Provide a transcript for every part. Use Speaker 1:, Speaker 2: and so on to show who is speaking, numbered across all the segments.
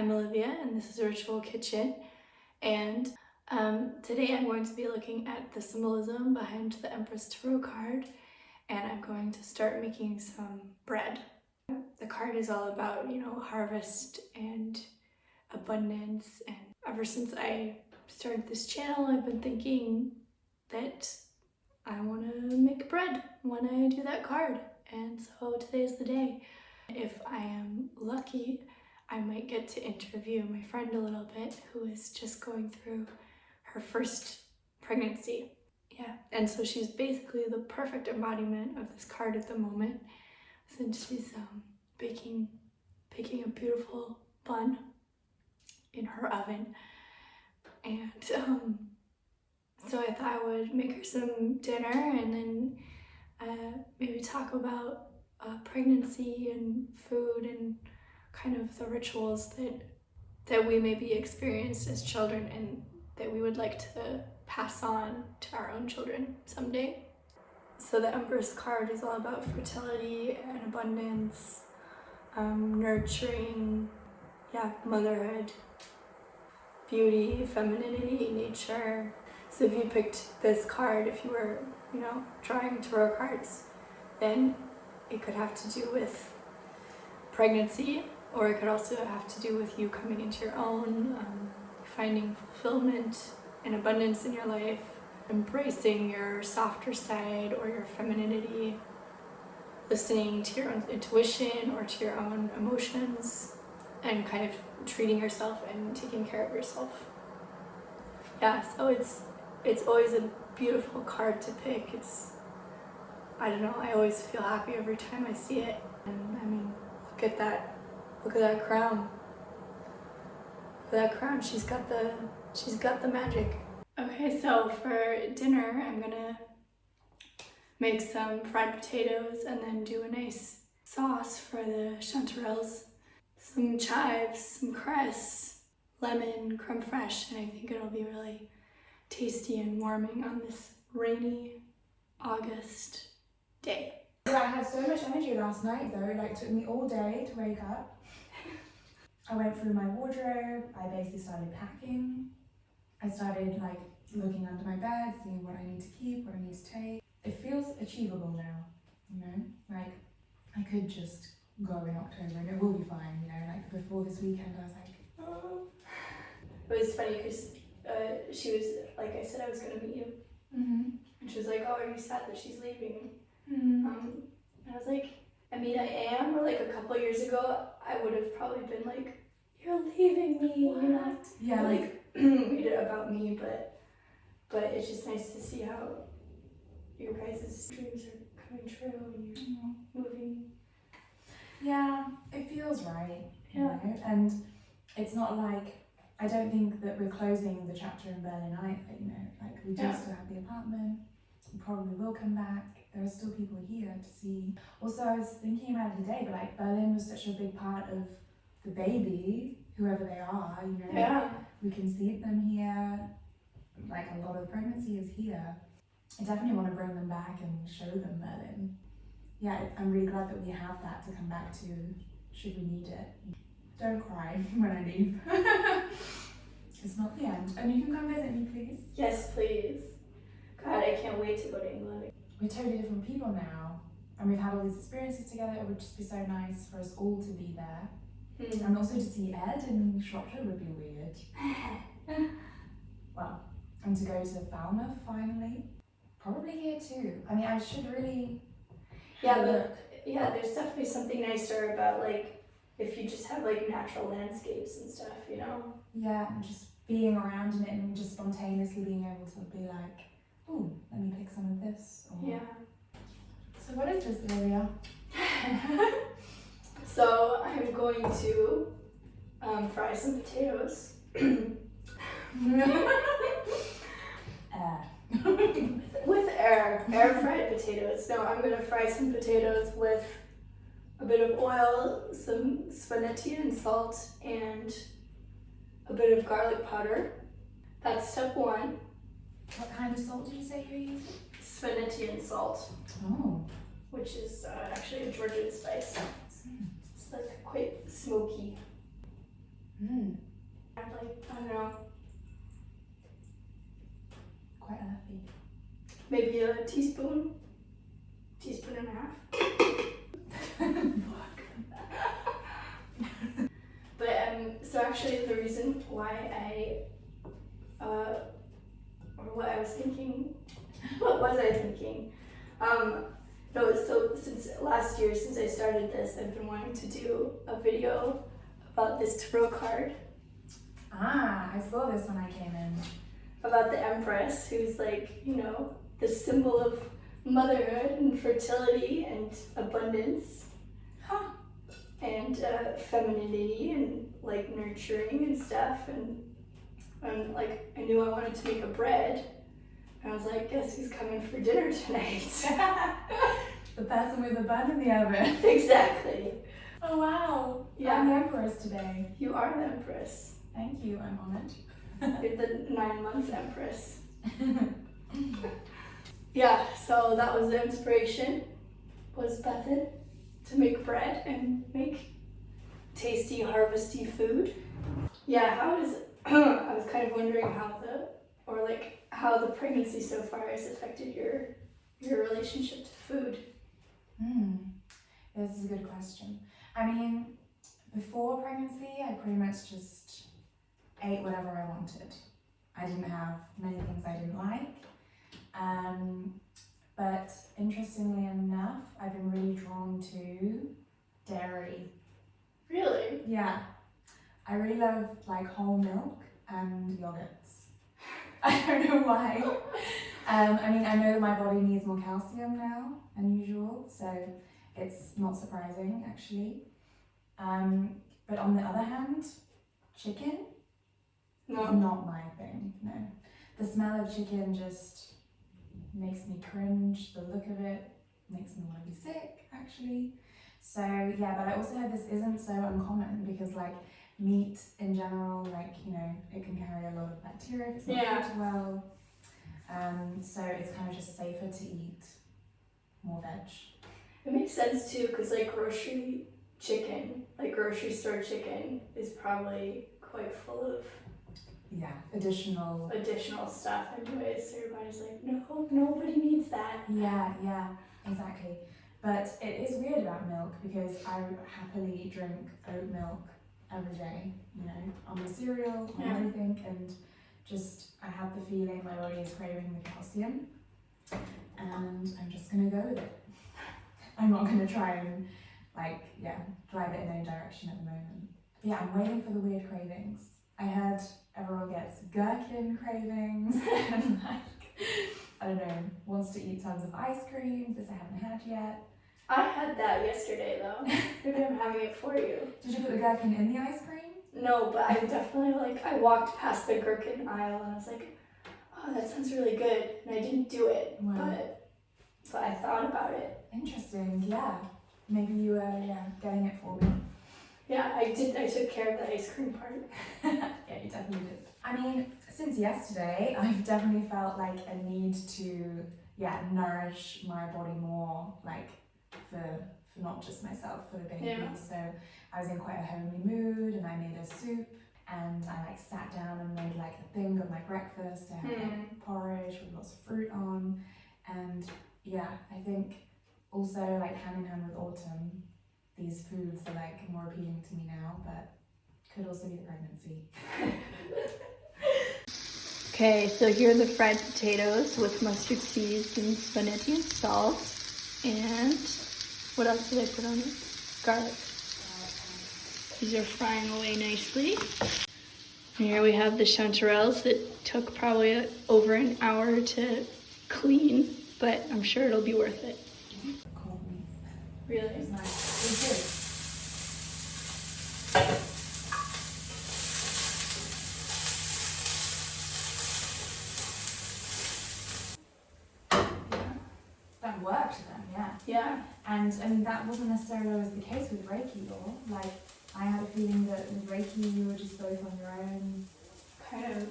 Speaker 1: I'm Olivia and this is Ritual Kitchen, and today I'm going to be looking at the symbolism behind the Empress Tarot card, and I'm going to start making some bread. The card is all about, harvest and abundance, and ever since I started this channel I've been thinking that I want to make bread when I do that card, and so today's the day. If I am lucky, I might get to interview my friend a little bit who is just going through her first pregnancy. Yeah, and so she's basically the perfect embodiment of this card at the moment, since she's baking a beautiful bun in her oven. And so I thought I would make her some dinner and then maybe talk about pregnancy and food and kind of the rituals that we maybe experienced as children and that we would like to pass on to our own children someday. So the Empress card is all about fertility and abundance, nurturing, motherhood, beauty, femininity, nature. So if you picked this card, if you were, drawing tarot cards, then it could have to do with pregnancy, or it could also have to do with you coming into your own, finding fulfillment and abundance in your life, embracing your softer side or your femininity, listening to your own intuition or to your own emotions, and kind of treating yourself and taking care of yourself. Yeah, so it's always a beautiful card to pick. I always feel happy every time I see it. And I mean, look at that crown. Look at that crown. She's got the magic. Okay, so for dinner, I'm gonna make some fried potatoes and then do a nice sauce for the chanterelles. Some chives, some cress, lemon, creme fraiche, and I think it'll be really tasty and warming on this rainy August day.
Speaker 2: Yeah, I had so much energy last night though, it took me all day to wake up. I went through my wardrobe, I basically started packing. I started looking under my bed, seeing what I need to keep, what I need to take. It feels achievable now, I could just go in October and it will be fine, before this weekend I was like, oh.
Speaker 1: It was funny because she was, like I said, I was gonna meet you.
Speaker 2: Mm-hmm.
Speaker 1: And she was like, oh, are you sad that she's leaving?
Speaker 2: Mm-hmm.
Speaker 1: And I was like, I mean, I am, or a couple of years ago, I would have probably been like, you're leaving me,
Speaker 2: What? Yeah.
Speaker 1: Read it about me, but it's just nice to see how your guys' dreams are coming true and you're moving.
Speaker 2: Yeah, it feels right,
Speaker 1: Yeah.
Speaker 2: And it's not I don't think that we're closing the chapter in Berlin either, we do still have the apartment, we probably will come back, there are still people here to see. Also, I was thinking about it today, but Berlin was such a big part of the baby, whoever they are,
Speaker 1: Yeah.
Speaker 2: We conceived them here, a lot of the pregnancy is here. I definitely want to bring them back and show them Berlin. Yeah, I'm really glad that we have that to come back to, should we need it. Don't cry when I leave. It's not the end. And you can come visit me, please.
Speaker 1: Yes, please. God, I can't wait to go to England.
Speaker 2: We're totally different people now, and we've had all these experiences together. It would just be so nice for us all to be there. Mm-hmm. And also to see Ed in Shropshire would be weird. Well, and to go to Falmouth finally. Probably here too. I mean, I should really...
Speaker 1: there's definitely something nicer about if you just have natural landscapes and stuff,
Speaker 2: Yeah, and just being around in it and just spontaneously being able to be ooh, let me pick some of this. Or...
Speaker 1: Yeah.
Speaker 2: So what is this, Olivia?
Speaker 1: So I'm going to fry some potatoes. With air fried potatoes. No, I'm gonna fry some potatoes with a bit of oil, some spaghetti and salt, and a bit of garlic powder. That's step one.
Speaker 2: What kind of salt did you say you're using?
Speaker 1: Spaghetti and salt.
Speaker 2: Oh.
Speaker 1: Which is actually a Georgian spice. It's quite smoky. know.
Speaker 2: Quite earthy.
Speaker 1: Maybe a teaspoon and a half. But so actually the reason why or what I was thinking, what was I thinking? No, so since last year, since I started this, I've been wanting to do a video about this tarot card.
Speaker 2: Ah, I saw this when I came in.
Speaker 1: About the Empress, who's like, you know, the symbol of motherhood and fertility and abundance.
Speaker 2: Huh.
Speaker 1: And femininity and like nurturing and stuff, and like I knew I wanted to make a bread, and I was like, guess who's coming for dinner tonight?
Speaker 2: The person with the bun in the oven.
Speaker 1: Exactly.
Speaker 2: Oh wow.
Speaker 1: Yeah.
Speaker 2: I'm the Empress today.
Speaker 1: You are the Empress.
Speaker 2: Thank you, I'm honored.
Speaker 1: You're the 9-month Empress. Yeah, so that was the inspiration, was Bethan, to make bread and make tasty, harvesty food. Yeah, how is I was kind of wondering how the pregnancy so far has affected your relationship to food.
Speaker 2: This is a good question. I mean, before pregnancy, I pretty much just ate whatever I wanted. I didn't have many things I didn't like. But interestingly enough, I've been really drawn to dairy.
Speaker 1: Really?
Speaker 2: Yeah. I really love like whole milk and yogurts. I don't know why. I mean, I know that my body needs more calcium now than usual, so it's not surprising actually. But on the other hand, chicken is not my thing, no. The smell of chicken just makes me cringe. The look of it makes me want to be sick, actually. So yeah, but I also heard this isn't so uncommon because like meat in general, like, you know, it can carry a lot of bacteria if it's not cooked well. So it's kind of just safer to eat more veg.
Speaker 1: It makes sense too, because like grocery store chicken is probably quite full of additional stuff anyways, so your body's like, no, nobody needs that.
Speaker 2: Yeah, exactly. But it is weird about milk because I happily drink oat milk every day, you know, on my cereal, on everything, and just I have the feeling my body is craving the calcium, and I'm just gonna go with it. I'm not gonna try and drive it in any direction at the moment. But yeah, I'm waiting for the weird cravings. I heard everyone gets gherkin cravings and I don't know, wants to eat tons of ice cream. This I haven't had yet.
Speaker 1: I had that yesterday though. Maybe I'm having it for you.
Speaker 2: Did you put the gherkin in the ice cream?
Speaker 1: No, but I definitely I walked past the gherkin aisle and I was like, oh, that sounds really good. And I didn't do it, but I thought about it.
Speaker 2: Interesting, yeah. Maybe you were getting it for me.
Speaker 1: Yeah, I did. I took care of the ice cream part.
Speaker 2: Yeah, you definitely did. I mean, since yesterday, I've definitely felt like a need to nourish my body more, like for not just myself, for the baby.
Speaker 1: Yeah.
Speaker 2: So I was in quite a homely mood and I made a soup and I sat down and made a thing of my breakfast. I had porridge with lots of fruit on, and I think also hand in hand with autumn, these foods are more appealing to me now, but could also be the pregnancy.
Speaker 1: Okay, so here are the fried potatoes with mustard seeds and spaghetti and salt. And what else did I put on it? Garlic. These are frying away nicely. And here we have the chanterelles that took probably over an hour to clean, but I'm sure it'll be worth it.
Speaker 2: Cool.
Speaker 1: Really?
Speaker 2: It was nice. It was good. That worked then, yeah.
Speaker 1: Yeah.
Speaker 2: And I mean, that wasn't necessarily always the case with Reiki though. I had a feeling that with Reiki you were just both on your own.
Speaker 1: Kind of.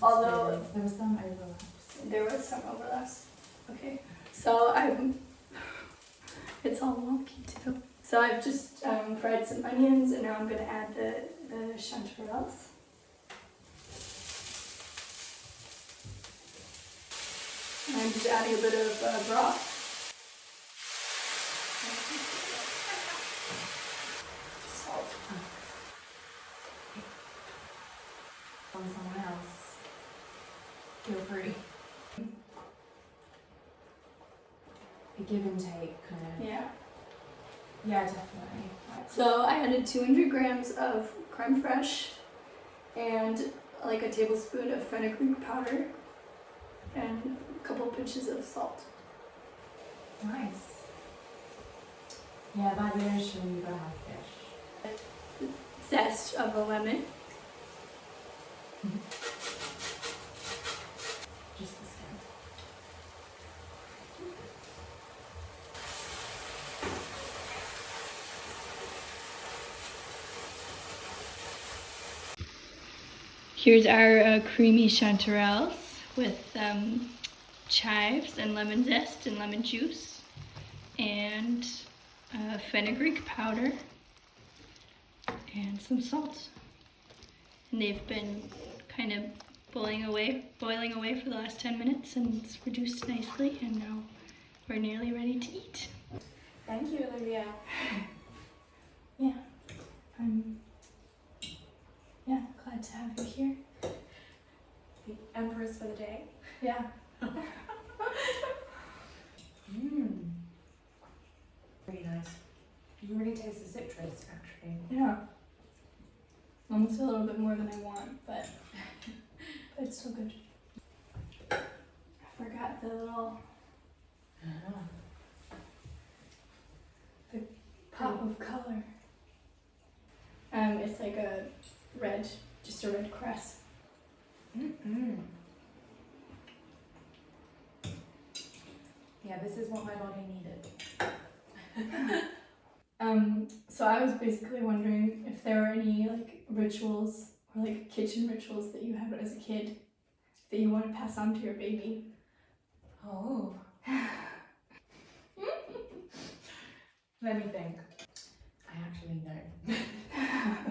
Speaker 1: Although
Speaker 2: there was some overlaps.
Speaker 1: There was some overlaps. Okay. So it's all wonky too. So I've just fried some onions and now I'm gonna add the chanterelles. I'm just adding a bit of broth.
Speaker 2: Salt. On someone else. Feel free. A give and take kind of.
Speaker 1: Yeah.
Speaker 2: Yeah, definitely.
Speaker 1: So I added 200 grams of creme fraiche and like a tablespoon of fenugreek powder and a couple pinches of salt.
Speaker 2: Nice. Yeah, by the ocean you gotta have fish.
Speaker 1: Zest of a lemon.
Speaker 2: Just the skin.
Speaker 1: Here's our creamy chanterelles with chives and lemon zest and lemon juice and fenugreek powder and some salt. And they've been kind of boiling away for the last 10 minutes and it's reduced nicely and now we're nearly ready to eat.
Speaker 2: Thank you, Olivia.
Speaker 1: Yeah, I'm glad to have you here.
Speaker 2: The Empress for the day.
Speaker 1: Yeah.
Speaker 2: Really nice. You can really taste the citrus, actually.
Speaker 1: Yeah. Almost a little bit more than I want, but it's still good. I forgot the little pop of color. It's like a red, just a red cress.
Speaker 2: Yeah, this is what my body needed.
Speaker 1: So I was basically wondering if there were any like rituals or like kitchen rituals that you had as a kid that you want to pass on to your baby.
Speaker 2: Oh. Let me think. I actually know.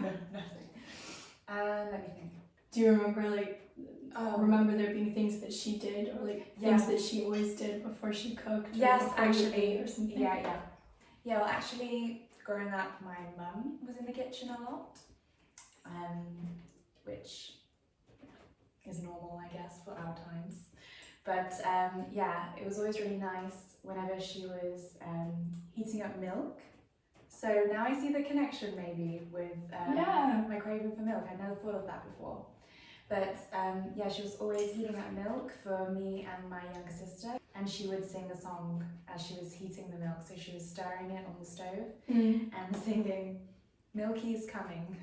Speaker 2: No, nothing. Let me think.
Speaker 1: Do you remember remember there being things that she did or like things that she always did before she cooked?
Speaker 2: Yes,
Speaker 1: or before she ate or something?
Speaker 2: Yeah, well actually growing up my mum was in the kitchen a lot, which is normal I guess for our times. But yeah, it was always really nice whenever she was heating up milk. So now I see the connection maybe with my craving for milk. I never thought of that before. But yeah, she was always heating up milk for me and my younger sister. And she would sing the song as she was heating the milk. So she was stirring it on the stove and singing, "Milky's coming."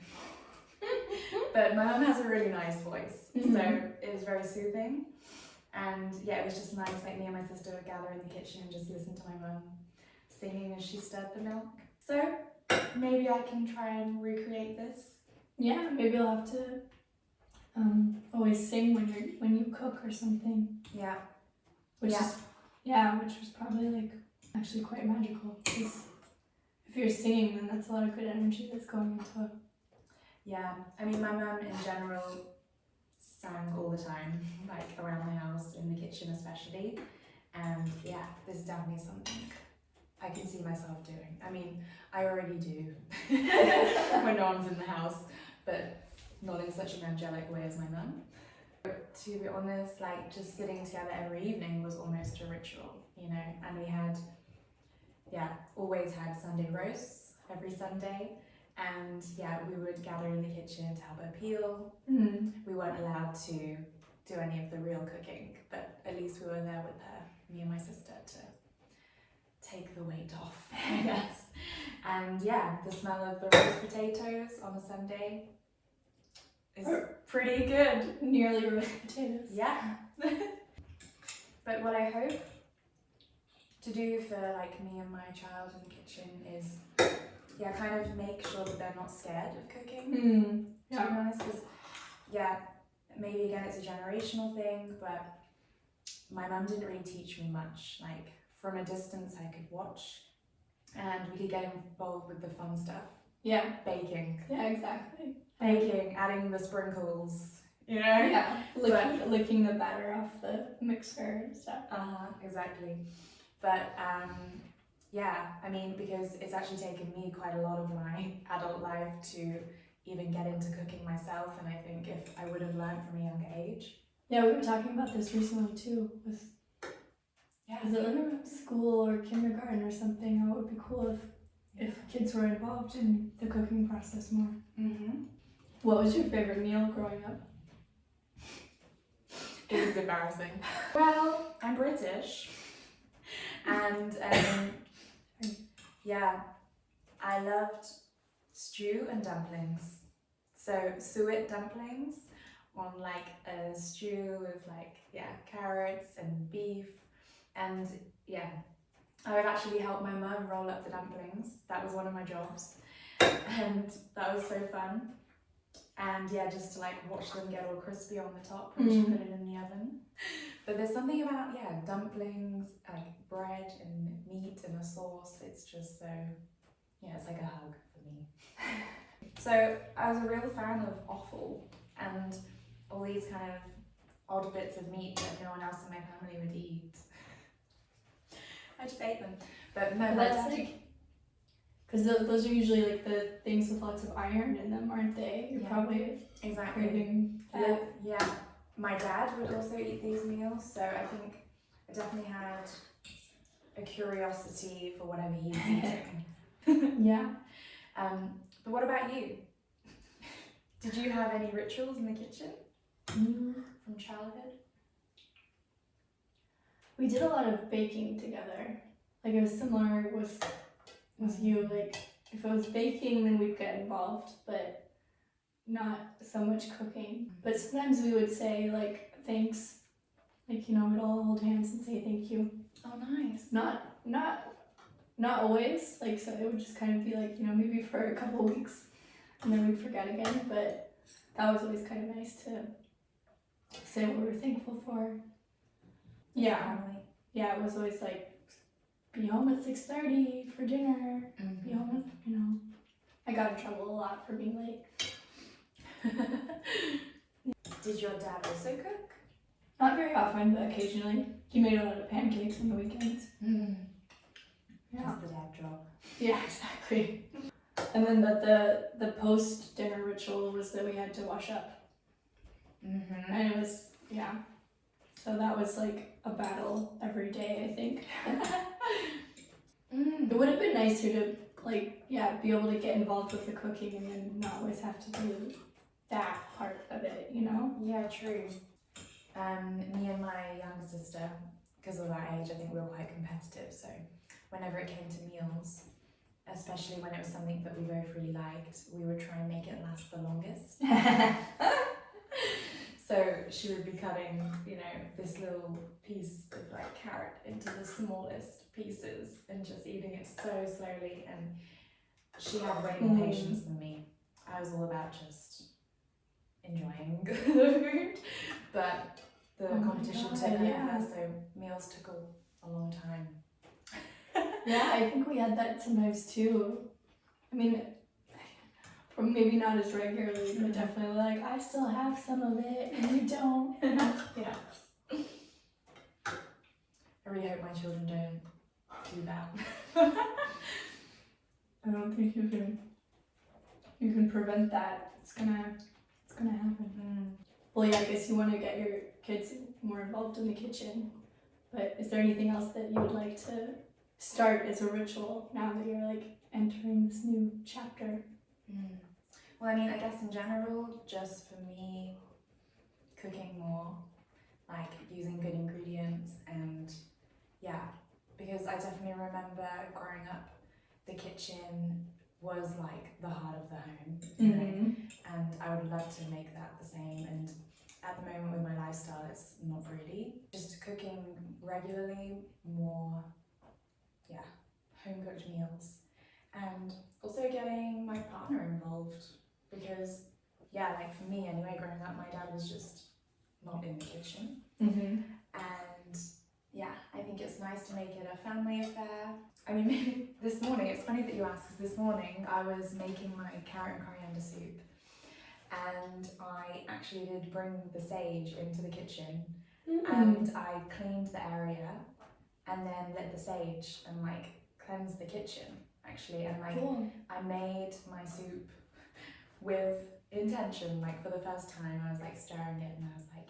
Speaker 2: But my mum has a really nice voice. So it was very soothing. And yeah, it was just nice, like me and my sister would gather in the kitchen and just listen to my mum singing as she stirred the milk. So maybe I can try and recreate this.
Speaker 1: Yeah, maybe you'll have to always sing when you cook or something.
Speaker 2: Yeah.
Speaker 1: Which was probably like actually quite magical. Because if you're singing, then that's a lot of good energy that's going into it.
Speaker 2: Yeah, I mean my mum in general sang all the time, like around the house, in the kitchen especially. And yeah, this is definitely something I can see myself doing. I mean, I already do when no one's in the house, but not in such an angelic way as my mum. To be honest, like just sitting together every evening was almost a ritual, you know, and we had, always had Sunday roasts every Sunday. And yeah, we would gather in the kitchen to help her peel. We weren't allowed to do any of the real cooking, but at least we were there with her, me and my sister, to take the weight off, I guess. And yeah, the smell of the roast potatoes on a Sunday is pretty good.
Speaker 1: Nearly roast potatoes.
Speaker 2: Yeah. But what I hope to do for like me and my child in the kitchen is kind of make sure that they're not scared of cooking, to be honest, because maybe again it's a generational thing, but my mum didn't really teach me much. Like from a distance I could watch and we could get involved with the fun stuff. Yeah. Baking.
Speaker 1: Yeah, exactly.
Speaker 2: Baking, adding the sprinkles, you know?
Speaker 1: Yeah, licking the batter off the mixer and stuff.
Speaker 2: Exactly. But yeah, I mean, because it's actually taken me quite a lot of my adult life to even get into cooking myself, and I think if I would have learned from a younger age.
Speaker 1: Yeah, we were talking about this recently too, with is it like school or kindergarten or something, how it would be cool if kids were involved in the cooking process more. What was your favorite meal growing up?
Speaker 2: It was embarrassing. Well, I'm British, and yeah, I loved stew and dumplings. So suet dumplings on like a stew with like, carrots and beef, and yeah, I would actually help my mum roll up the dumplings. That was one of my jobs, and that was so fun. And yeah, just to like watch them get all crispy on the top when she put it in the oven. But there's something about, dumplings, like bread and meat and a sauce. It's just so, it's like a hug for me. So I was a real fan of offal and all these kind of odd bits of meat that no one else in my family would eat. I just ate them. But no,
Speaker 1: that's like, because those are usually like the things with lots of iron in them, aren't they? You're probably craving that.
Speaker 2: Yeah. My dad would also eat these meals, so I think I definitely had a curiosity for whatever he's eating.
Speaker 1: Yeah.
Speaker 2: But what about you? Did you have any rituals in the kitchen from childhood?
Speaker 1: We did a lot of baking together. Like it was similar with you. Like if it was baking, then we'd get involved, but not so much cooking. But sometimes we would say like thanks, like we'd all hold hands and say thank you.
Speaker 2: Oh, nice.
Speaker 1: Not always. Like so, it would just kind of be like maybe for a couple of weeks, and then we'd forget again. But that was always kind of nice to say what we were thankful for. Yeah. Yeah, it was always like, be home at 6:30 for dinner. Be home at, I got in trouble a lot for being late.
Speaker 2: Did your dad also cook?
Speaker 1: Not very often, but occasionally. He made a lot of pancakes on the weekends. Yeah.
Speaker 2: That's the dad job.
Speaker 1: Yeah, exactly. And then the post-dinner ritual was that we had to wash up. And it was, so that was like a battle every day, I think. It would have been nicer to be able to get involved with the cooking and then not always have to do that part of it,
Speaker 2: Yeah, true. Me and my younger sister, because of our age, I think we were quite competitive, so whenever it came to meals, especially when it was something that we both really liked, we would try and make it last the longest. So she would be cutting, this little piece of like carrot into the smallest pieces and just eating it so slowly, and she had way more patience than me. I was all about just enjoying the food, but the competition took over, so meals took a long time.
Speaker 1: Yeah, I think we had that sometimes too. I mean, maybe not as regularly, but definitely like, I still have some of it and you don't.
Speaker 2: Yeah. I really hope my children don't do that.
Speaker 1: I don't think you can prevent that. It's gonna happen. Well, yeah, I guess you want to get your kids more involved in the kitchen, but is there anything else that you would like to start as a ritual now that you're like entering this new chapter?
Speaker 2: Well, I mean, I guess in general, just for me, cooking more, like using good ingredients, and because I definitely remember growing up, the kitchen was like the heart of the home, and I would love to make that the same. And at the moment with my lifestyle, it's not really. Just cooking regularly, more, home-cooked meals. And also getting my partner involved, because like for me anyway, growing up, my dad was just not in the kitchen. And I think it's nice to make it a family affair. I mean, maybe this morning, it's funny that you asked, because this morning I was making my carrot and coriander soup, and I I actually did bring the sage into the kitchen
Speaker 1: Mm.
Speaker 2: and I cleaned the area and then lit the sage and like cleansed the kitchen actually, and like
Speaker 1: Cool.
Speaker 2: I made my soup with intention. Like for the first time I was like stirring it and I was like,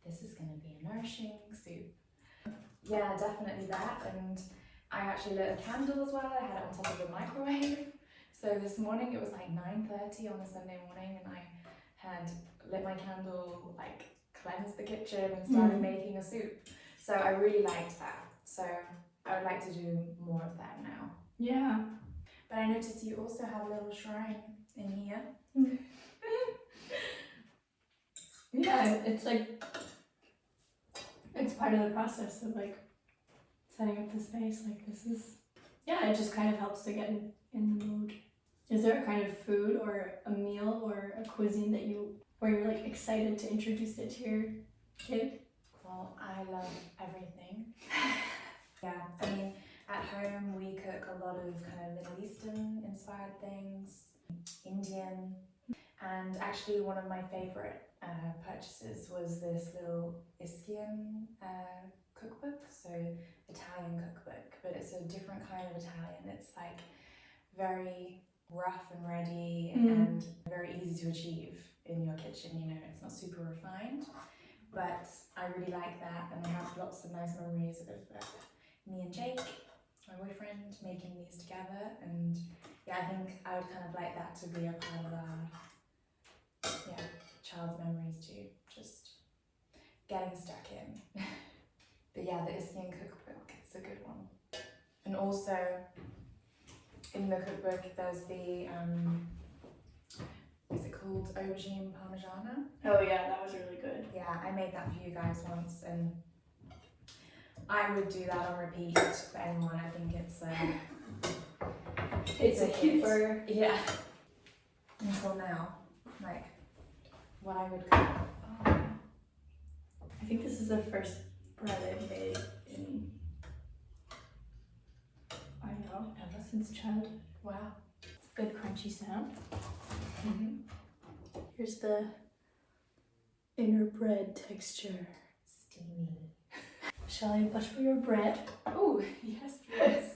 Speaker 2: this is gonna be a nourishing soup. Yeah, definitely that. And I actually lit a candle as well. I had it on top of the microwave. So this morning it was like 9:30 on a Sunday morning and I had lit my candle, like cleansed the kitchen and started making a soup. So I really liked that. So I would like to do more of that now.
Speaker 1: Yeah.
Speaker 2: But I noticed you also have a little shrine in here.
Speaker 1: Yeah, it's like, it's part of the process of like setting up the space. Like this is, yeah, it just kind of helps to get in the mood. Is there a kind of food or a meal or a cuisine that where you're like excited to introduce it to your kid?
Speaker 2: Well, I love everything. Yeah, I mean, at home we cook a lot of kind of Middle Eastern inspired things, Indian, and actually one of my favourite purchases was this little Iskian cookbook, so Italian cookbook, but it's a different kind of Italian. It's like very rough and ready and very easy to achieve in your kitchen, you know, it's not super refined, but I really like that, and I have lots of nice memories of me and Jake, my boyfriend, making these together. And yeah, I think I would kind of like that to be a part of our child's memories too, just getting stuck in. But yeah, the Iskian cookbook is a good one. And also in the cookbook there's the is it called aubergine parmigiana?
Speaker 1: Oh yeah, that was really good.
Speaker 2: Yeah, I made that for you guys once and I would do that on repeat for anyone. I think it's
Speaker 1: a keeper.
Speaker 2: Yeah. Until now, like what I would cook. Oh.
Speaker 1: I think this is the first bread I've made in, I don't know, ever since childhood.
Speaker 2: Wow.
Speaker 1: It's a good crunchy sound.
Speaker 2: Mm-hmm.
Speaker 1: Here's the inner bread texture.
Speaker 2: Steamy.
Speaker 1: Shall I butter your bread?
Speaker 2: Oh, yes, please.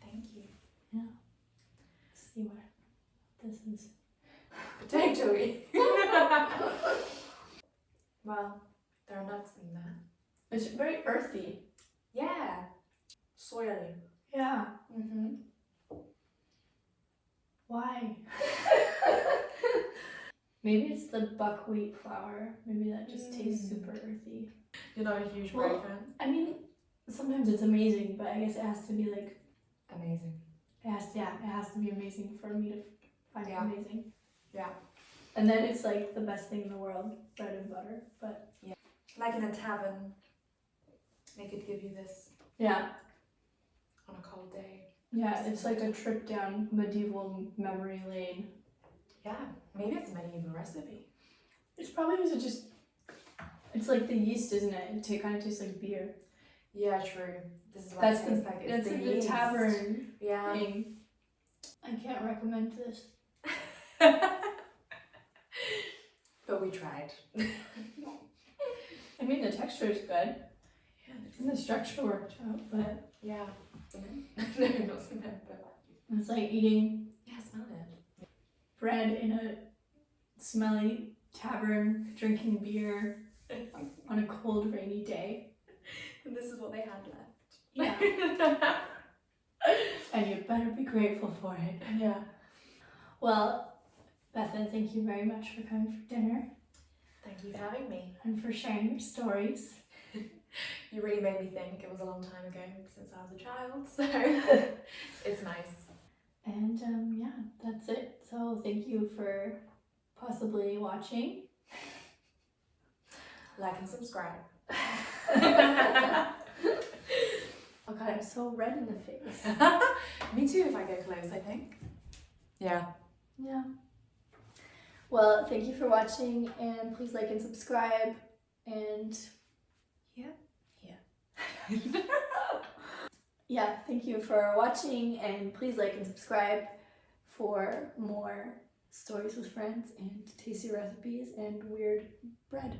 Speaker 2: Thank you.
Speaker 1: Yeah. Let's see what this is.
Speaker 2: Potatoey. Well, there are nuts in there.
Speaker 1: It's very earthy.
Speaker 2: Yeah. Soily.
Speaker 1: Yeah.
Speaker 2: Mm-hmm.
Speaker 1: Why? Maybe it's the buckwheat flour. Maybe that just tastes super earthy.
Speaker 2: You're not a huge bread fan?
Speaker 1: I mean, sometimes it's amazing, but I guess it has to be like
Speaker 2: amazing.
Speaker 1: It has to be amazing for me to find it amazing.
Speaker 2: Yeah.
Speaker 1: And then it's like the best thing in the world, bread and butter. But
Speaker 2: yeah, like in a tavern, they could give you this.
Speaker 1: Yeah.
Speaker 2: On a cold day.
Speaker 1: Yeah, it's like a trip down medieval memory lane.
Speaker 2: Yeah, maybe it's a medieval recipe.
Speaker 1: It's probably just. It's like the yeast, isn't it? It kind of tastes like beer.
Speaker 2: Yeah, true. This is what
Speaker 1: that's
Speaker 2: it tastes like. It's
Speaker 1: the tavern
Speaker 2: yeah.
Speaker 1: thing. I can't recommend this.
Speaker 2: But we tried.
Speaker 1: I mean, the texture is good. Yeah, and the structure worked out, but
Speaker 2: yeah. Cement? No, not cement, but
Speaker 1: it's like eating.
Speaker 2: Yeah, smell it.
Speaker 1: Bread in a smelly tavern, drinking beer on a cold, rainy day.
Speaker 2: And this is what they had left.
Speaker 1: Yeah. And you better be grateful for it.
Speaker 2: Yeah.
Speaker 1: Well, Bethan, thank you very much for coming for dinner.
Speaker 2: Thank you for having me.
Speaker 1: And for sharing your stories.
Speaker 2: You really made me think. It was a long time ago since I was a child, so it's nice. And
Speaker 1: yeah, that's it. So thank you for possibly watching.
Speaker 2: Like and subscribe.
Speaker 1: Oh god, I'm so red in the face.
Speaker 2: Me too if I go close, I think. Yeah.
Speaker 1: Yeah. Well, thank you for watching, and please like and subscribe, and yeah, thank you for watching, and please like and subscribe for more stories with friends and tasty recipes and weird bread.